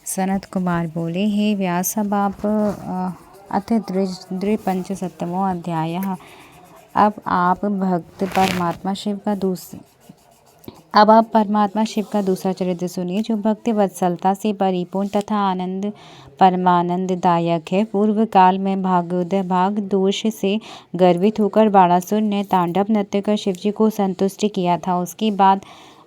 सनत कुमार बोले, हे व्यास, अब आप अथ द्विपंचशतमो अध्याय। अब आप परमात्मा शिव का दूसरा चरित्र सुनिए, जो भक्ति वत्सलता से परिपूर्ण तथा आनंद परमानंददायक है। पूर्व काल में भाग दोष से गर्वित होकर बाणासुर ने तांडव नृत्य कर शिवजी को संतुष्ट किया था।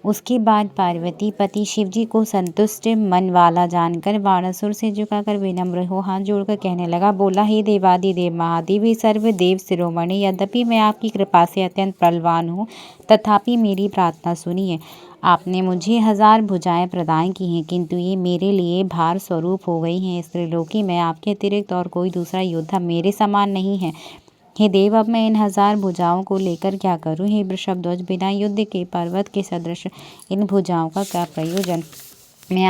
उसके बाद पार्वती पति शिवजी को संतुष्ट मन वाला जानकर बाणासुर से झुकाकर विनम्र हो हाथ जोड़कर कहने लगा, बोला, हे देवादिदेव महादेव, हे सर्वदेव शिरोमणि, यद्यपि मैं आपकी कृपा से अत्यंत बलवान हूँ, तथापि मेरी प्रार्थना सुनिए। आपने मुझे 1000 भुजाएं प्रदान की हैं, किंतु ये मेरे लिए भार स्वरूप हो गई हैं। इस त्रिलोकी में आपके अतिरिक्त और कोई दूसरा योद्धा मेरे समान नहीं है। हे देव, अब मैं इन 1000 भुजाओं को लेकर क्या करूं? हे वृषभध्वज, बिना युद्ध के पर्वत के सदृश इन भुजाओं का क्या प्रयोजन? मैं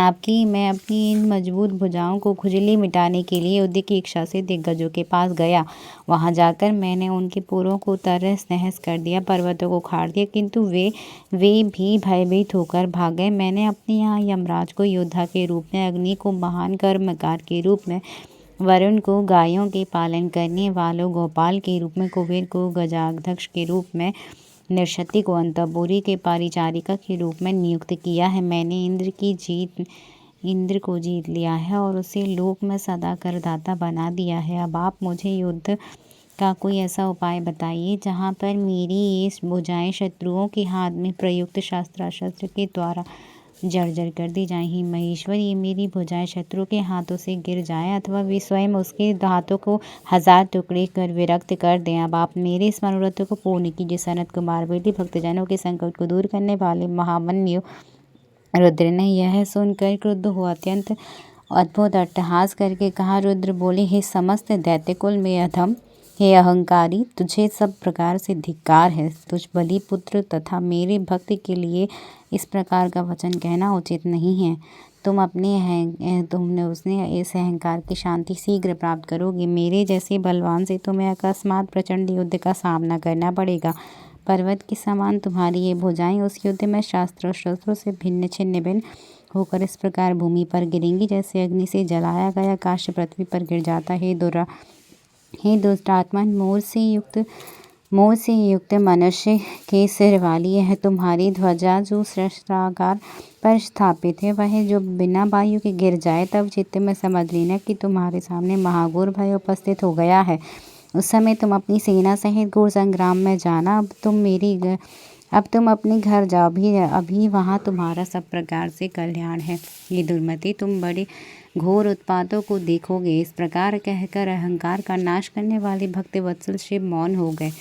अपनी इन मजबूत भुजाओं को खुजली मिटाने के लिए युद्ध की इच्छा से दिग्गजों के पास गया। वहां जाकर मैंने उनके पुरों को तहस नहस कर दिया, पर्वतों को उखाड़ दिया, किंतु वे भी भयभीत होकर भाग गए। मैंने अपने यहाँ यमराज को योद्धा के रूप में, अग्नि को महान कर्मकार के रूप में, वरुण को गायों के पालन करने वालों गोपाल के रूप में, कुबेर को गजाध्यक्ष के रूप में, नृशति को अंतपुरी के परिचारिका के रूप में नियुक्त किया है। मैंने इंद्र को जीत लिया है और उसे लोक में सदा करदाता बना दिया है। अब आप मुझे युद्ध का कोई ऐसा उपाय बताइए जहाँ पर मेरी ये भुजाएं शत्रुओं के हाथ में प्रयुक्त शस्त्र के द्वारा जर्जर कर दी जाए। ही महेश्वर, ये मेरी भुजाएं शत्रु के हाथों से गिर जाए अथवा वे स्वयं उसके हाथों को 1000 टुकड़े कर विरक्त कर दें। अब आप मेरे इस मनोरथ को पूर्ण कीजिए। सनत कुमार बेटी, भक्तजनों के संकट को दूर करने वाले महामन्यु रुद्र ने यह सुनकर क्रुद्ध हो अत्यंत अद्भुत अट्टहास करके कहा। रुद्र बोले, हे समस्त दैत्यकुल में अधम, हे अहंकारी, तुझे सब प्रकार से धिक्कार है। तुझ बलि पुत्र तथा मेरे भक्त के लिए इस प्रकार का वचन कहना उचित नहीं है। तुमने उसने इस अहंकार की शांति शीघ्र प्राप्त करोगे। मेरे जैसे बलवान से तुम्हें अकस्मात प्रचंड युद्ध का सामना करना पड़ेगा। पर्वत के समान तुम्हारी ये भुजाएं उस युद्ध में शस्त्रों से छिन्न होकर इस प्रकार भूमि पर गिरेंगी, जैसे अग्नि से जलाया गया काष्ठ पृथ्वी पर गिर जाता है। हे दुष्टात्मा, मोह से युक्त मनुष्य के सिर वाली यह तुम्हारी ध्वजा जो सहस्त्रागार पर स्थापित है, वह जो बिना वायु के गिर जाए, तब चित्त में समझ लेना कि तुम्हारे सामने महाघोर भय उपस्थित हो गया है। उस समय तुम अपनी सेना सहित घोर संग्राम में जाना। अब तुम अपने घर जाओ, अभी वहाँ तुम्हारा सब प्रकार से कल्याण है। ये दुर्मति, तुम बड़े घोर उत्पातों को देखोगे। इस प्रकार कहकर अहंकार का नाश करने वाले भक्त वत्सल शिव मौन हो गए।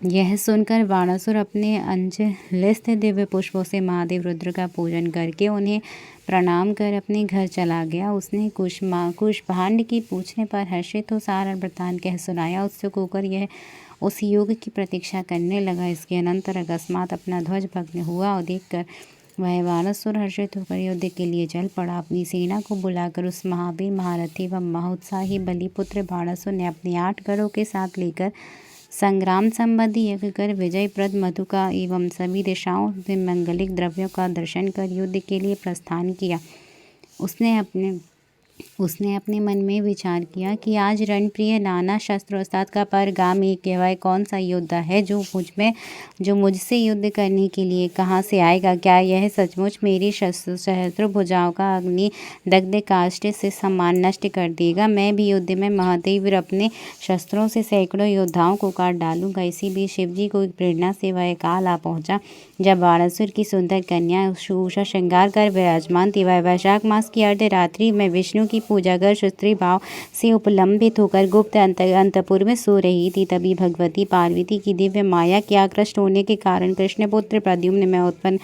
यह सुनकर बाणासुर अपने अंजलिस्थ दिव्य पुष्पों से महादेव रुद्र का पूजन करके उन्हें प्रणाम कर अपने घर चला गया। उसने कुशभांड की पूछने पर हर्षित हो सारा वृत्तांत कह सुनाया। उत्सुक होकर यह उस योग की प्रतीक्षा करने लगा। इसके अनंतर अकस्मात अपना ध्वज भग्न हुआ और देखकर वह बाणासुर हर्षित होकर युद्ध के लिए चल पड़ा। अपनी सेना को बुलाकर उस महावीर, महारथी व महोत्साही बलिपुत्र बाणासुर ने अपने 8 गढ़ों के साथ लेकर संग्राम संबंधी यज्ञ कर विजयप्रद मधु का एवं सभी दिशाओं में मंगलिक द्रव्यों का दर्शन कर युद्ध के लिए प्रस्थान किया। उसने अपने मन में विचार किया कि आज रणप्रिय नाना शस्त्रोस्ताद का परगामी केवल कौन सा योद्धा है जो मुझसे युद्ध करने के लिए कहाँ से आएगा? क्या यह सचमुच मेरी सहस्त्र भुजाओं का अग्नि दग्ध काष्ठ से समान नष्ट कर देगा? मैं भी युद्ध में महादेव अपने शस्त्रों से सैकड़ों योद्धाओं को काट डालूंगा। इसी बीच शिवजी को प्रेरणा से वह काल आ पहुंचा जब बाणासुर की सुंदर कन्या उषा श्रृंगार कर विराजमान थी। वह वैशाख मास की अर्धरात्रि में विष्णु की पूजा कर स्त्री भाव से उपलंबित होकर गुप्त अंतपुर में सो रही थी। तभी भगवती पार्वती की दिव्य माया के आकृष्ट होने के कारण कृष्णपुत्र प्रद्युम्न में उत्पन्न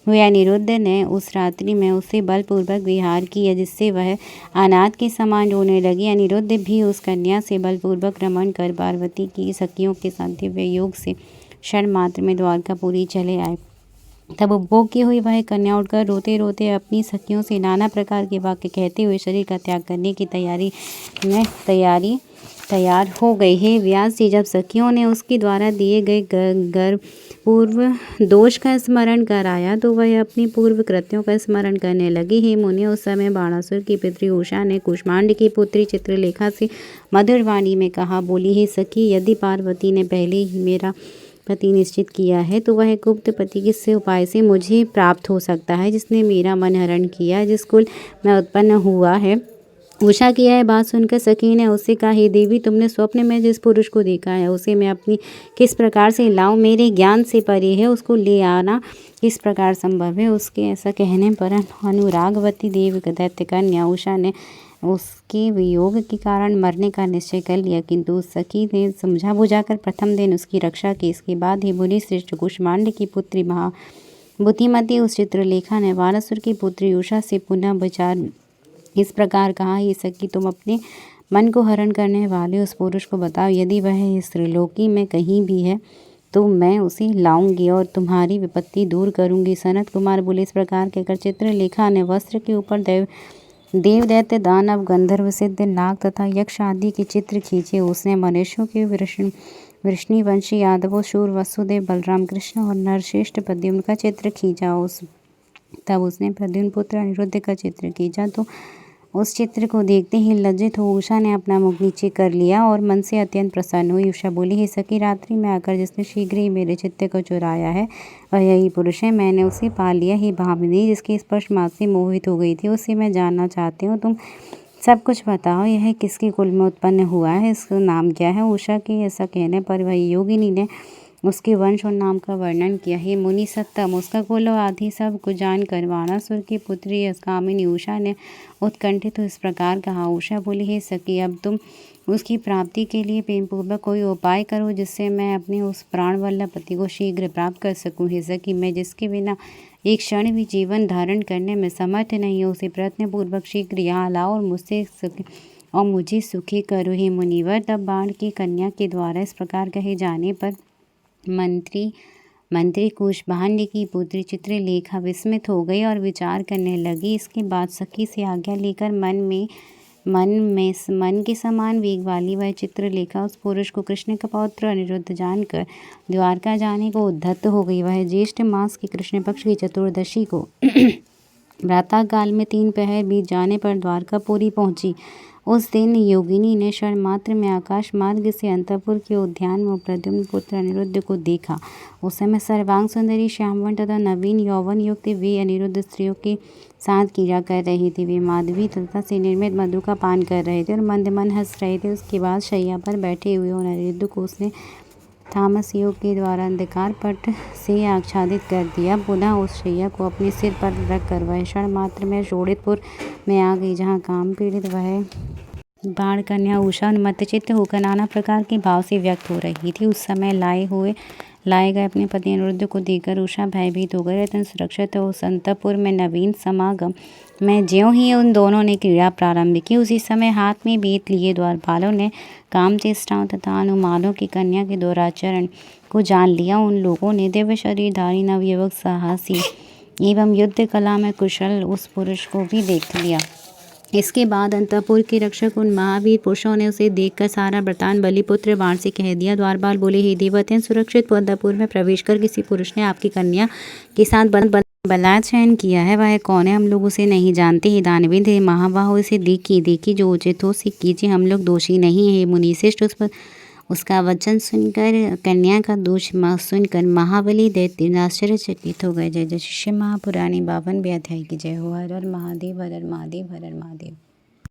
हुए अनिरुद्ध ने उस रात्रि में उससे बलपूर्वक विहार किया, जिससे वह अनाथ के समान रोने लगी। अनिरुद्ध भी उस कन्या से बलपूर्वक रमण कर पार्वती की सखियों के साथ दिव्य योग से क्षण मात्र में द्वारकापुरी चले आए। तब उपभोग की हुई वह कन्या उठकर रोते रोते अपनी सखियों से नाना प्रकार के वाक्य कहते हुए शरीर का त्याग करने की तैयार हो गई। हे व्यास जी, जब सखियों ने उसके द्वारा दिए गए पूर्व दोष का स्मरण कराया तो वह अपनी पूर्व कृत्यों का स्मरण करने लगी। हे मुनि, उस समय बाणासुर की पुत्री उषा ने कूष्मांड की पुत्री चित्रलेखा से मधुर वाणी में कहा, बोली, हे सखी, यदि पार्वती ने पहले ही मेरा पति निश्चित किया है तो वह गुप्त पति किस उपाय से मुझे प्राप्त हो सकता है, जिसने मेरा मन हरण किया, जिस कुल में उत्पन्न हुआ है। उषा की यह बात सुनकर सखी ने उससे कहा, हे देवी, तुमने स्वप्न में जिस पुरुष को देखा है उसे मैं अपनी किस प्रकार से लाऊं? मेरे ज्ञान से परे है, उसको ले आना किस प्रकार संभव है? उसके ऐसा कहने पर अनुरागवती देव दैत्य कन्या उषा ने उसके वियोग के कारण मरने का निश्चय कर लिया, किंतु उस सखी ने समझा बुझाकर प्रथम दिन उसकी रक्षा की। इसके बाद ही मुनि श्रेष्ठ कूष्मांड की पुत्री महा बुद्धिमती उस चित्रलेखा ने बाणासुर की पुत्री उषा से पुनः विचार इस प्रकार कहा, ये सखी, तुम अपने मन को हरण करने वाले उस पुरुष को बताओ, यदि वह इस त्रिलोकी में कहीं भी है तो मैं उसे लाऊंगी और तुम्हारी विपत्ति दूर करूंगी। सनत कुमार बोले, इस प्रकार कहकर चित्रलेखा ने वस्त्र के ऊपर देव दैत्य दानव गंधर्व सिद्ध नाग तथा यक्ष आदि के चित्र खींचे। उसने मनुष्यों के वृष्णिवंशी यादवों शूर वसुदेव बलराम कृष्ण और नरश्रेष्ठ प्रद्युम्न का चित्र खींचा। तब उसने प्रद्युम्न पुत्र अनिरुद्ध का चित्र खींचा तो उस चित्र को देखते ही लज्जित हो उषा ने अपना मुख नीचे कर लिया और मन से अत्यंत प्रसन्न हुई। उषा बोली, हे सखी, रात्रि में आकर जिसने शीघ्र ही मेरे चित्त को चुराया है वह यही पुरुष है। मैंने उसे पा लिया। ही भामिनी, जिसके स्पर्श मात्र से मोहित हो गई थी, उसे मैं जानना चाहती हूँ। तुम सब कुछ बताओ, यह किसके कुल में उत्पन्न हुआ है, इसका नाम क्या है? उषा के ऐसा कहने पर वही योगिनी ने उसके वंश और नाम का वर्णन किया। हे मुनि सत्तम, उसका कुल और आदि सब कुछ जानकर बाणासुर की पुत्री कामिनी उषा ने उत्कंठित तो इस प्रकार कहा। उषा बोली, हे सखी, अब तुम उसकी प्राप्ति के लिए प्रेमपूर्वक कोई उपाय करो जिससे मैं अपने उस प्राण वल्लभ पति को शीघ्र प्राप्त कर सकूं। हे सखी, मैं जिसके बिना एक क्षण भी जीवन धारण करने में समर्थ नहीं हूँ, उसे प्रयत्नपूर्वक शीघ्र यहाँ लाओ और मुझे सुखी करो। हे मुनिवर, तब बाण की कन्या के द्वारा इस प्रकार कहे जाने पर मंत्री कूष्मांड की पुत्री चित्रलेखा विस्मित हो गई और विचार करने लगी। इसके बाद सखी से आज्ञा लेकर मन के समान वेग वाली वह चित्रलेखा उस पुरुष को कृष्ण का पौत्र अनिरुद्ध जानकर द्वारका जाने को उद्धत हो गई। वह ज्येष्ठ मास की कृष्ण पक्ष की चतुर्दशी को प्रातः काल में 3 पहर बीत जाने पर द्वारकापुरी पहुंची। उस दिन योगिनी ने क्षण मात्र में आकाश मार्ग से अंतपुर के उद्यान में प्रद्युम्न पुत्र अनिरुद्ध को देखा। उस समय सर्वांग सुंदरी श्यामवन तथा नवीन यौवन युक्त वे अनिरुद्ध स्त्रियों के साथ क्रीड़ा कर रहे थे। वे माधवी तथा से निर्मित मधु का पान कर रहे थे और मंद मन हंस रहे थे। उसके बाद शैया पर बैठे हुए और अनिरुद्ध को उसने तामस योग के द्वारा अंधकार पट से आच्छादित कर दिया। पुनः उस शैया को अपने सिर पर रख कर वह क्षण मात्र में शोणितपुर में आ गई, जहाँ काम पीड़ित वह बाण कन्या उषा उन्मत्तचित्त होकर नाना प्रकार के भाव से व्यक्त हो रही थी। उस समय लाए गए अपने पति अनिरुद्ध को देखकर उषा भयभीत हो गई। रतन सुरक्षित उस अंतपुर में नवीन समागम में ज्यों ही उन दोनों ने क्रीड़ा प्रारंभ की, उसी समय हाथ में बेत लिए द्वारपालों ने काम चेष्टाओं तथा अनुमानों की कन्या के दुराचरण को जान लिया। उन लोगों ने दिव्य शरीरधारी नवयुवक साहसी एवं युद्ध कला में कुशल उस पुरुष को भी देख लिया। इसके बाद अंतपुर के रक्षक उन महावीर पुरुषों ने उसे देखकर सारा वृतांत बलिपुत्र बाण से कह दिया। द्वारपाल बोले, हे देवतें, सुरक्षित अंतपुर में प्रवेश कर किसी पुरुष ने आपकी कन्या के साथ बलात् शयन किया है। वह कौन है? हम लोग उसे नहीं जानते। हे दानवेंद्र, हे महाबाहो, इसे देखी जो उचित हो उसे कीजिए, हम लोग दोषी नहीं है। मुनिश्रेष्ठ, उसका वचन सुनकर कन्या का दोष सुनकर महाबली दैत्य आश्चर्यचकित हो गए। जय जय शिष्य महापुराणी 52वें अध्याय की जय हो। हर हर महादेव, हर हर महादेव, हर हर महादेव।